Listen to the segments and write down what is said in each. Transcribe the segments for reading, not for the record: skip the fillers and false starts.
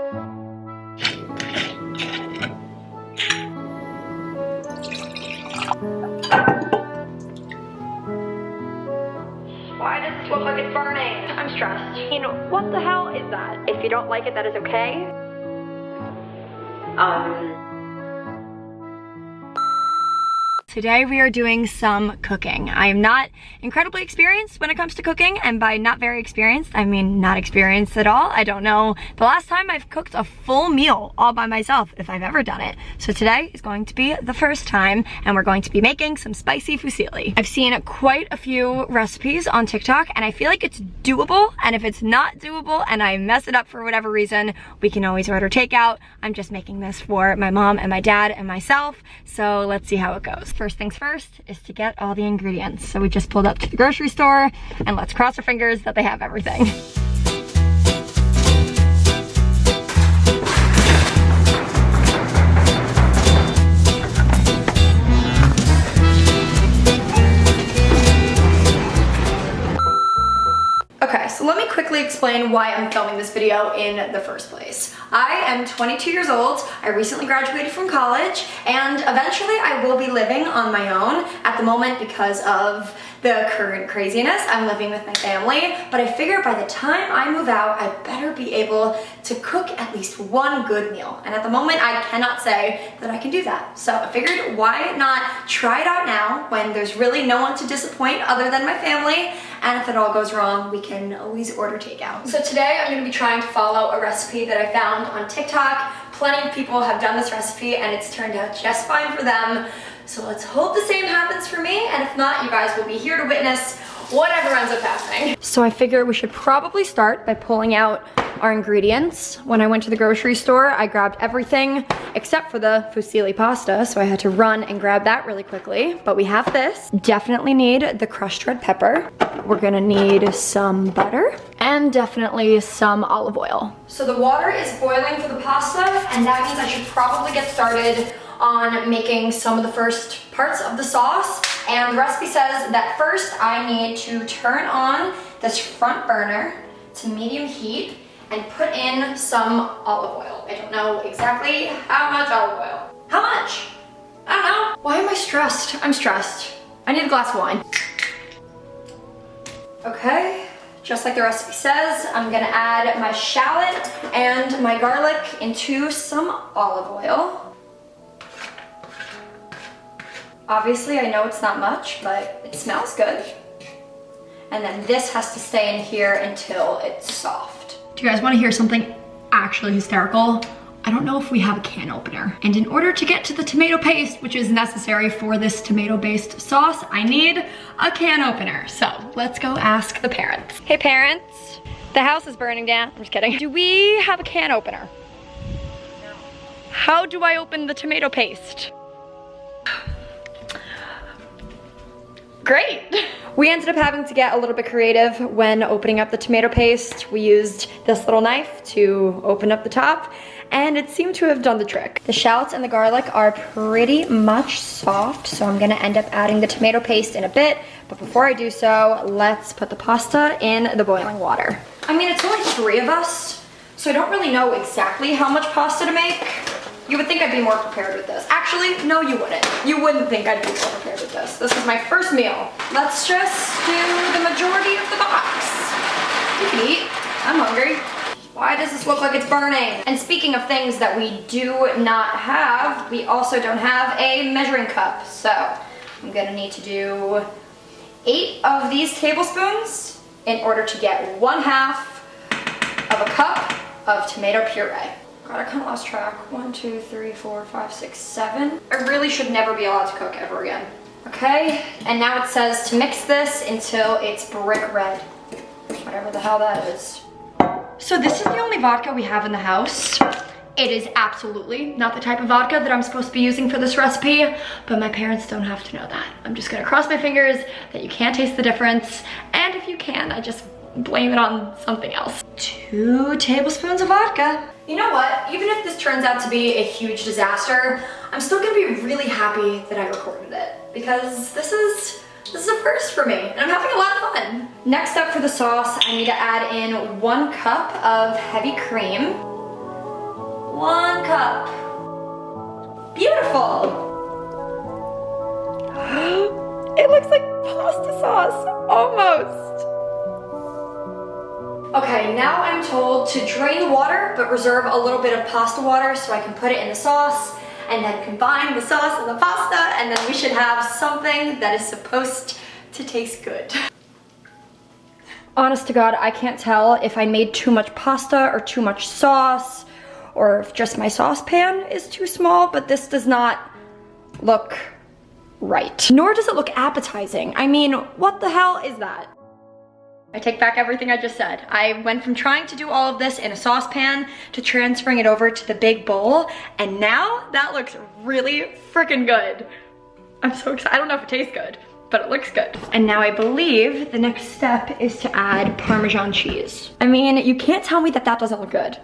Why does this look like it's burning? I'm stressed. You know, what the hell is that? If you don't like it, that is okay. Today we are doing some cooking. I am not incredibly experienced when it comes to cooking, and by not very experienced, I mean not experienced at all. I don't know the last time I've cooked a full meal all by myself, if I've ever done it. So today is going to be the first time, and we're going to be making some spicy fusilli. I've seen quite a few recipes on TikTok, and I feel like it's doable, and if it's not doable and I mess it up for whatever reason, we can always order takeout. I'm just making this for my mom and my dad and myself, so let's see how it goes. First things first is to get all the ingredients. So we just pulled up to the grocery store, and let's cross our fingers that they have everything. Okay, so let me quickly explain why I'm filming this video in the first place. I am 22 years old, I recently graduated from college, and eventually I will be living on my own. At the moment, because of the current craziness, I'm living with my family, but I figure by the time I move out, I better be able to cook at least one good meal. And at the moment, I cannot say that I can do that. So I figured, why not try it out now when there's really no one to disappoint other than my family, and if it all goes wrong, we can always order takeout. So today I'm gonna be trying to follow a recipe that I found on TikTok. Plenty of people have done this recipe and it's turned out just fine for them. So let's hope the same happens for me, and if not, you guys will be here to witness whatever ends up happening. So I figure we should probably start by pulling out our ingredients. When I went to the grocery store, I grabbed everything except for the fusilli pasta, so I had to run and grab that really quickly. But we have this. Definitely need the crushed red pepper. We're gonna need some butter and definitely some olive oil. So the water is boiling for the pasta, and that means I should probably get started on making some of the first parts of the sauce. And the recipe says that first I need to turn on this front burner to medium heat and put in some olive oil. I don't know exactly how much olive oil. How much? I don't know. Why am I stressed? I'm stressed. I need a glass of wine. Okay, just like the recipe says, I'm gonna add my shallot and my garlic into some olive oil. Obviously, I know it's not much, but it smells good. And then this has to stay in here until it's soft. Do you guys want to hear something actually hysterical? I don't know if we have a can opener. And in order to get to the tomato paste, which is necessary for this tomato-based sauce, I need a can opener. So let's go ask the parents. Hey parents, the house is burning down. I'm just kidding. Do we have a can opener? No. How do I open the tomato paste? Great. We ended up having to get a little bit creative when opening up the tomato paste. We used this little knife to open up the top, and it seemed to have done the trick. The shallots and the garlic are pretty much soft, so I'm gonna end up adding the tomato paste in a bit, but before I do so, let's put the pasta in the boiling water. I mean, it's only 3 of us, so I don't really know exactly how much pasta to make. You would think I'd be more prepared with this. Actually, no you wouldn't. You wouldn't think I'd be more prepared with this. This is my first meal. Let's just do the majority of the box. You can eat. I'm hungry. Why does this look like it's burning? And speaking of things that we do not have, we also don't have a measuring cup. So I'm gonna need to do 8 of these tablespoons in order to get 1/2 of a cup of tomato puree. God, I kind of lost track. 1, 2, 3, 4, 5, 6, 7. I really should never be allowed to cook ever again. Okay, and now it says to mix this until it's brick red. Whatever the hell that is. So this is the only vodka we have in the house. It is absolutely not the type of vodka that I'm supposed to be using for this recipe, but my parents don't have to know that. I'm just gonna cross my fingers that you can't taste the difference, and if you can, I just blame it on something else. 2 tablespoons of vodka. You know what? Even if this turns out to be a huge disaster, I'm still gonna be really happy that I recorded it, because this is a first for me, and I'm having a lot of fun. Next up for the sauce, I need to add in 1 cup of heavy cream. 1 cup. Beautiful. It looks like pasta sauce, almost. Okay, now I'm told to drain the water, but reserve a little bit of pasta water so I can put it in the sauce, and then combine the sauce and the pasta, and then we should have something that is supposed to taste good. Honest to God, I can't tell if I made too much pasta or too much sauce, or if just my saucepan is too small, but this does not look right. Nor does it look appetizing. I mean, what the hell is that? I take back everything I just said. I went from trying to do all of this in a saucepan to transferring it over to the big bowl, and now that looks really freaking good. I'm so excited. I don't know if it tastes good, but it looks good. And now I believe the next step is to add Parmesan cheese. I mean, you can't tell me that that doesn't look good,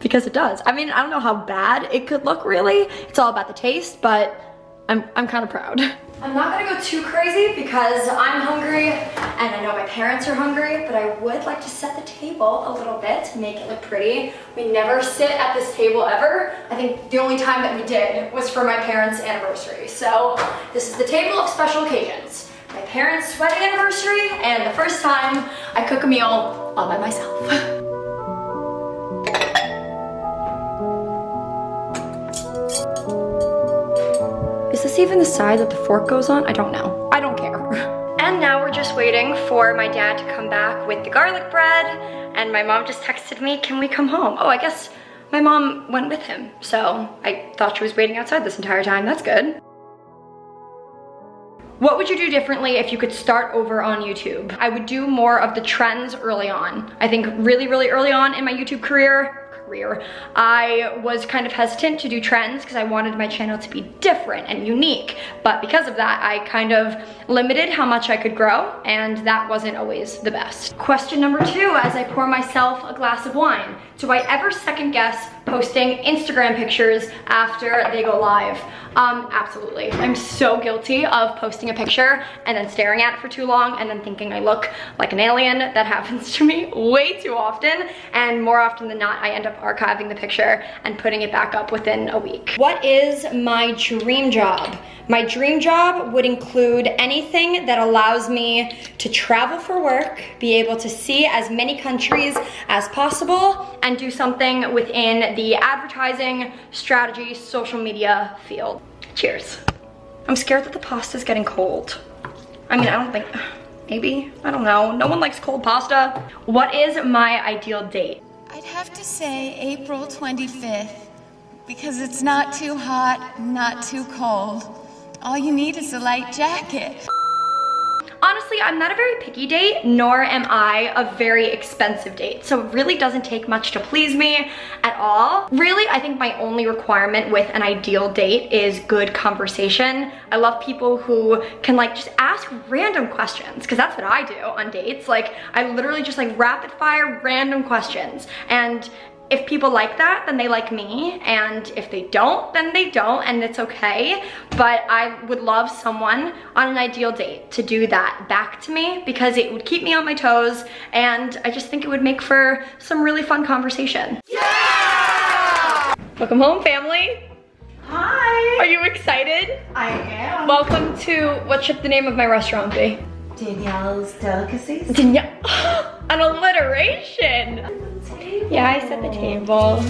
because it does. I mean, I don't know how bad it could look really. It's all about the taste, but I'm kind of proud. I'm not gonna go too crazy because I'm hungry and I know my parents are hungry, but I would like to set the table a little bit to make it look pretty. We never sit at this table ever. I think the only time that we did was for my parents' anniversary. So this is the table of special occasions. My parents' wedding anniversary and the first time I cook a meal all by myself. Is this even the side that the fork goes on? I don't know. I don't care. And now we're just waiting for my dad to come back with the garlic bread, and my mom just texted me, can we come home? Oh, I guess my mom went with him, so I thought she was waiting outside this entire time. That's good. What would you do differently if you could start over on YouTube? I would do more of the trends early on. I think really early on in my YouTube career, I was kind of hesitant to do trends because I wanted my channel to be different and unique. But because of that, I kind of limited how much I could grow, and that wasn't always the best. Question number 2, as I pour myself a glass of wine. Do I ever second guess posting Instagram pictures after they go live? Absolutely. I'm so guilty of posting a picture and then staring at it for too long and then thinking I look like an alien. That happens to me way too often, and more often than not, I end up archiving the picture and putting it back up within a week. What is my dream job? My dream job would include anything that allows me to travel for work, be able to see as many countries as possible, and do something within the advertising, strategy, social media field. Cheers. I'm scared that the pasta's getting cold. I mean, I don't think, maybe, I don't know. No one likes cold pasta. What is my ideal date? I'd have to say April 25th, because it's not too hot, not too cold. All you need is a light jacket. Honestly, I'm not a very picky date, nor am I a very expensive date. So it really doesn't take much to please me at all. Really, I think my only requirement with an ideal date is good conversation. I love people who can like just ask random questions, because that's what I do on dates. Like, I literally just like rapid fire random questions. And if people like that, then they like me, and if they don't, then they don't, and it's okay. But I would love someone on an ideal date to do that back to me, because it would keep me on my toes, and I just think it would make for some really fun conversation. Yeah! Welcome home, family. Hi. Are you excited? I am. Welcome to, what should the name of my restaurant be? Danielle's Delicacies. Danielle, an alliteration. Yeah, I set the table.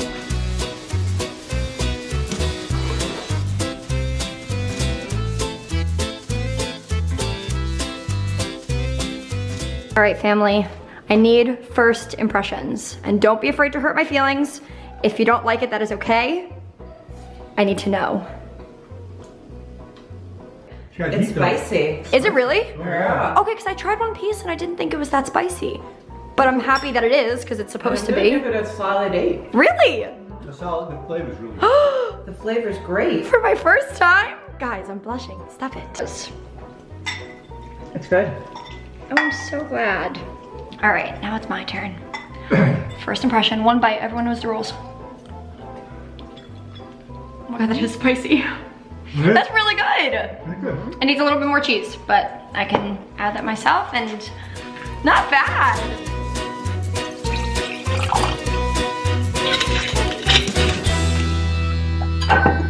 All right, family, I need first impressions, and don't be afraid to hurt my feelings. If you don't like it, that is okay. I need to know. It's spicy. Is it really? Yeah. Okay, because I tried one piece and I didn't think it was that spicy. But I'm happy that it is, because it's supposed to be. Give it a solid 8. Really? The flavor's really good. The flavor's great. For my first time? Guys, I'm blushing. Stop it. It's good. Oh, I'm so glad. All right, now it's my turn. First impression, 1 bite. Everyone knows the rules. Oh my God, that is spicy. That's really good. It needs a little bit more cheese, but I can add that myself, and not bad. much.